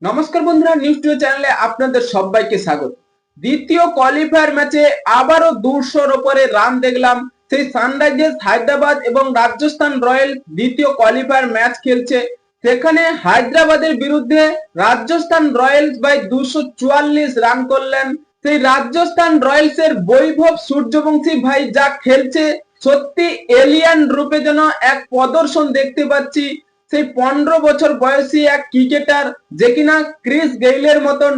নমস্কার বন্ধুরা, news two চ্যানেলে আপনাদের সবাইকে স্বাগত। দ্বিতীয় কোয়ালিফায়ার ম্যাচে আবারও 200-র উপরে রান দেখলাম। সেই সানরাইজার্স হায়দ্রাবাদ এবং রাজস্থান রয়্যালস দ্বিতীয় কোয়ালিফায়ার ম্যাচ খেলছে। সেখানে হায়দ্রাবাদের বিরুদ্ধে রাজস্থান রয়্যালস 244 রান করলেন। সেই রাজস্থান রয়্যালস এর বৈভব সূর্যবংশী ভাই যা খেলছে, সত্যি এলিয়ান রূপে যেন এক প্রদর্শন দেখতে পাচ্ছি। সেই 15 বছর বয়সী এক ক্রিকেটার যে কিনা ক্রিস গেইলের মতন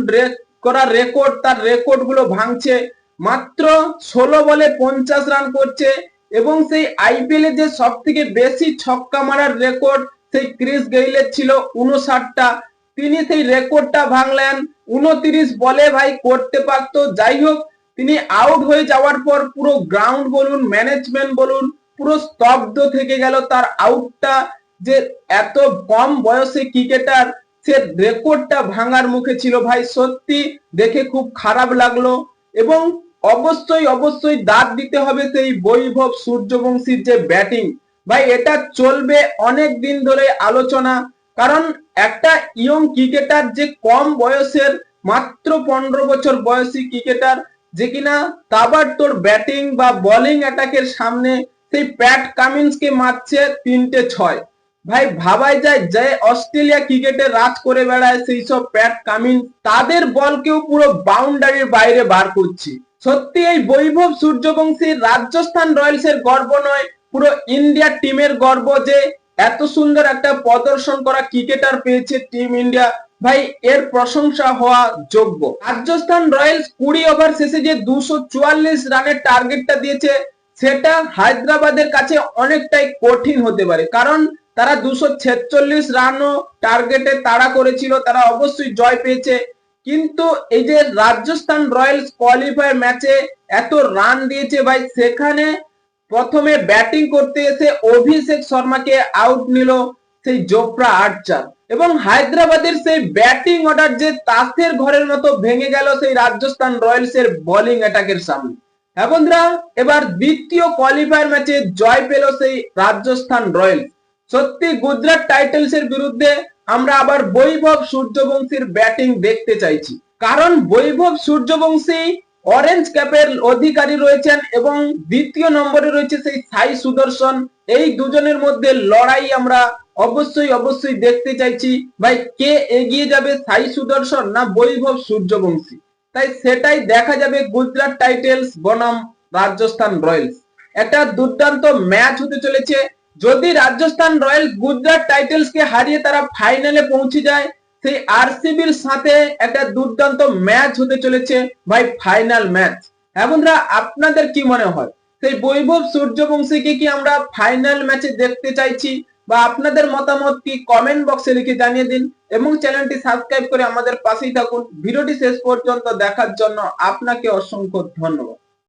করা রেকর্ড, তার রেকর্ড গুলো ভাঙছে। মাত্র 16 বলে 50 রান করছে এবং সেই আইপিএল এ যে সব থেকে বেশি ছক্কা মারার রেকর্ড সেই ক্রিস গেইলের ছিল 59টা। তিনি সেই রেকর্ডটা ভাঙলেন। 29 বলে ভাই করতে পারতো। যাই হোক, তিনি আউট হয়ে যাওয়ার পর পুরো গ্রাউন্ড বলুন, ম্যানেজমেন্ট বলুন, পুরো স্তব্ধ থেকে গেল। তার আউটটা যে এত কম বয়সে ক্রিকেটার সে রেকর্ডটা ভাঙার মুখে ছিল, ভাই সত্যি দেখে খুব খারাপ লাগলো। এবং অবশ্যই অবশ্যই দাঁত দিতে হবে সেই বৈভব সূর্যবংশীর যে ব্যাটিং, ভাই এটা চলবে অনেক দিন ধরে আলোচনা। কারণ একটা ইয়ং ক্রিকেটার যে কম বয়সের, মাত্র 15 বছর বয়সী ক্রিকেটার যে কিনা তাবাড়তোড় ব্যাটিং বা বোলিং অ্যাটাকের সামনে সেই প্যাট কামিন্সকে মারছে 3-6। ভাই ভাবাই যায় যে অস্ট্রেলিয়া ক্রিকেটে রাজ করে বেড়ায় সেই সব প্যাট কামিন্স তাদের বলকেও পুরো বাউন্ডারির বাইরে বার করছে। সত্যি এই বৈভব সূর্যবংশী রাজস্থান রয়্যালস এর গর্ব নয়, পুরো ইন্ডিয়া টিমের গর্ব যে এত সুন্দর একটা প্রদর্শন করা ক্রিকেটার পেয়েছে টিম ইন্ডিয়া। ভাই এর প্রশংসা হওয়া যোগ্য। রাজস্থান রয়্যালস 20 ওভার শেষে যে 244 রানের টার্গেটটা দিয়েছে সেটা হায়দ্রাবাদের কাছে অনেকটাই কঠিন হতে পারে। কারণ তারা 246 রানও টার্গেটে তাড়া করেছিল, তারা অবশ্যই জয় পেয়েছে। কিন্তু এই যে রাজস্থান রয়্যালস কোয়ালিফায়ার ম্যাচে এত রান দিয়েছে ভাই, সেখানে প্রথমে ব্যাটিং করতে এসে অভিষেক শর্মাকে আউট নিল সেই জোফরা আর্চার এবং হায়দ্রাবাদের সেই ব্যাটিং অর্ডার যে তাসের ঘরের মতো ভেঙে গেল সেই রাজস্থান রয়্যালস এর বোলিং অ্যাটাকের সামনে। হ্যাঁ বন্ধুরা, এবার দ্বিতীয় কোয়ালিফায়ার ম্যাচে জয় পেল সেই রাজস্থান রয়্যালস। সত্যি গুজরাট টাইটেলস এর বিরুদ্ধে আমরা আবার বৈভব সূর্যবংশীর ব্যাটিং দেখতে চাইছি। কারণ বৈভব সূর্যবংশী অরেঞ্জ ক্যাপের অধিকারী রয়েছেন এবং দ্বিতীয় নম্বরে রয়েছে সেই সাই সুদর্শন। এই দুজনের মধ্যে লড়াই আমরা অবশ্যই অবশ্যই দেখতে চাইছি। ভাই কে এগিয়ে যাবে, সাই সুদর্শন না বৈভব সূর্যবংশী? তাই সেটাই দেখা যাবে গুজরাট টাইটেলস বনাম রাজস্থান রয়্যালস। একটা দুর্দান্ত ম্যাচ হতে চলেছে। যদি রাজস্থান রয়্যালস গুজরাট টাইটেলস কে হারিয়ে তারা ফাইনালে পৌঁছে যায়, সেই আরসিবির সাথে একটা দুর্দান্ত ম্যাচ হতে চলেছে ভাই, ফাইনাল ম্যাচ। হ্যাঁ বন্ধুরা, আপনাদের কি মনে হয় সেই বৈভব সূর্যবংশীকে কি আমরা ফাইনাল ম্যাচে দেখতে চাইছি? বা আপনাদের মতামত কি কমেন্ট বক্সে লিখে জানিয়ে দিন এবং চ্যানেলটি সাবস্ক্রাইব করে আমাদের পাশেই থাকুন। ভিডিওটি শেষ পর্যন্ত দেখার জন্য আপনাকে অসংখ্য ধন্যবাদ।